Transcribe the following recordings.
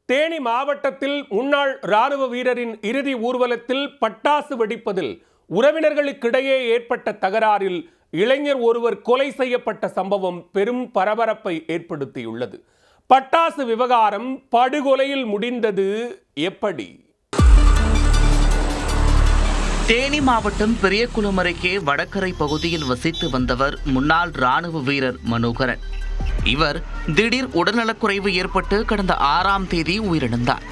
தேனி மாவட்டத்தில் முன்னாள் ராணுவ வீரரின் இறுதி ஊர்வலத்தில் பட்டாசு வெடிப்பதில் உறவினர்களுக்கிடையே ஏற்பட்ட தகராறில் இளைஞர் ஒருவர் கொலை செய்யப்பட்ட சம்பவம் பெரும் பரபரப்பை ஏற்படுத்தியுள்ளது. பட்டாசு விவகாரம் படுகொலையில் முடிந்தது எப்படி? தேனி மாவட்டம் பெரியகுளம் அருகே வடகரை பகுதியில் வசித்து வந்தவர் முன்னாள் ராணுவ வீரர் மனோகரன். இவர் திடீர் உடல்நலக்குறைவு ஏற்பட்டு கடந்த 6ஆம் தேதி உயிரிழந்தார்.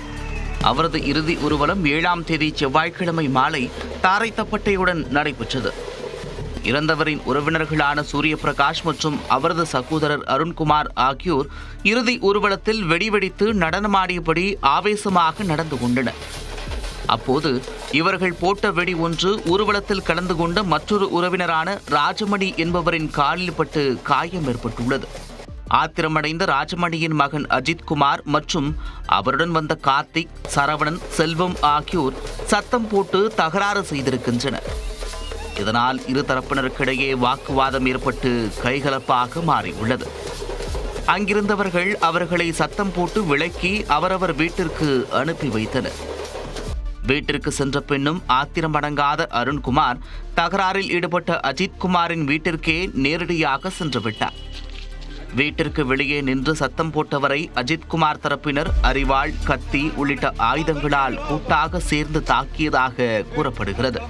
அவரது இறுதி ஊர்வலம் 7ஆம் தேதி செவ்வாய்க்கிழமை மாலை தாரைத்தப்பட்டையுடன் நடைபெற்றது. இறந்தவரின் உறவினர்களான சூரியபிரகாஷ் மற்றும் அவரது சகோதரர் அருண்குமார் ஆகியோர் இறுதி ஊர்வலத்தில் வெடிவெடித்து நடனமாடியபடி ஆவேசமாக நடந்து கொண்டனர். அப்போது இவர்கள் போட்ட வெடி ஒன்று ஊர்வலத்தில் கலந்து கொண்ட மற்றொரு உறவினரான ராஜமணி என்பவரின் காலில் பட்டு காயம் ஏற்பட்டுள்ளது. ஆத்திரமடைந்த ராஜமணியின் மகன் அஜித்குமார் மற்றும் அவருடன் வந்த கார்த்திக், சரவணன், செல்வம் ஆகியோர் சத்தம் போட்டு தகராறு செய்திருக்கின்றனர். இதனால் இருதரப்பினருக்கிடையே வாக்குவாதம் ஏற்பட்டு கைகலப்பாக மாறியுள்ளது. அங்கிருந்தவர்கள் அவர்களை சத்தம் போட்டு விலக்கி அவரவர் வீட்டிற்கு அனுப்பி வைத்தனர். வீட்டிற்கு சென்ற பின்னும் ஆத்திரமடங்காத அருண்குமார் தகராறில் ஈடுபட்ட அஜித்குமாரின் வீட்டிற்கே நேரடியாக சென்று விட்டார். வீட்டிற்கு வெளியே நின்று சத்தம் போட்டவரை அஜித்குமார் தரப்பினர் அரிவாள், கத்தி உள்ளிட்ட ஆயுதங்களால் கூட்டாக சேர்ந்து தாக்கியதாக கூறப்படுகிறது.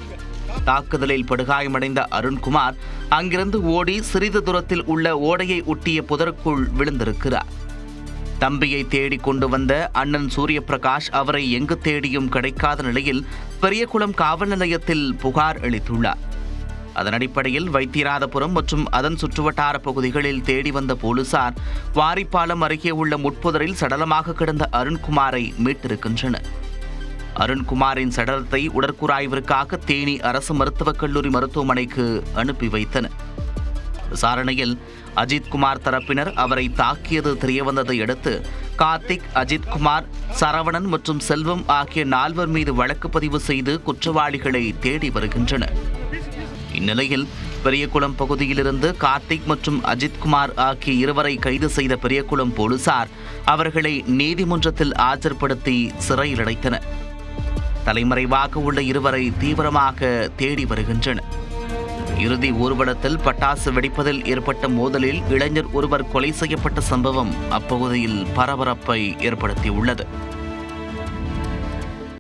தாக்குதலில் படுகாயமடைந்த அருண்குமார் அங்கிருந்து ஓடி சிறிது தூரத்தில் உள்ள ஓடையை ஒட்டிய புதருக்குள் விழுந்திருக்கிறார். தம்பியை தேடி கொண்டு வந்த அண்ணன் சூரியபிரகாஷ் அவரை எங்கு தேடியும் கிடைக்காத நிலையில் பெரியகுளம் காவல் நிலையத்தில் புகார் அளித்துள்ளார். அதன் அடிப்படையில் வைத்தியநாதபுரம் மற்றும் அதன் சுற்றுவட்டார பகுதிகளில் தேடி வந்த போலீசார் வாரிப்பாலம் அருகே உள்ள முட்புதரில் சடலமாக கிடந்த அருண்குமாரை மீட்டிருக்கின்றனர். அருண்குமாரின் சடலத்தை உடற்கூராய்விற்காக தேனி அரசு மருத்துவக் கல்லூரி மருத்துவமனைக்கு அனுப்பி வைத்தனர். விசாரணையில் அஜித்குமார் தரப்பினர் அவரை தாக்கியது தெரியவந்ததை அடுத்து கார்த்திக், அஜித்குமார், சரவணன் மற்றும் செல்வம் ஆகிய 4 மீது வழக்கு பதிவு செய்து குற்றவாளிகளை தேடி வருகின்றனர். இந்நிலையில் பெரியகுளம் பகுதியிலிருந்து கார்த்திக் மற்றும் அஜித்குமார் ஆகிய இருவரை கைது செய்த பெரியகுளம் போலீசார் அவர்களை நீதிமன்றத்தில் ஆஜர்படுத்தி சிறையில் அடைத்தனர். தலைமறைவாக உள்ள இருவரை தீவிரமாக தேடி வருகின்றனர். இறுதி ஊர்வலத்தில் பட்டாசு வெடிப்பதில் ஏற்பட்ட மோதலில் இளைஞர் ஒருவர் கொலை செய்யப்பட்ட சம்பவம் அப்பகுதியில் பரபரப்பை ஏற்படுத்தியுள்ளது.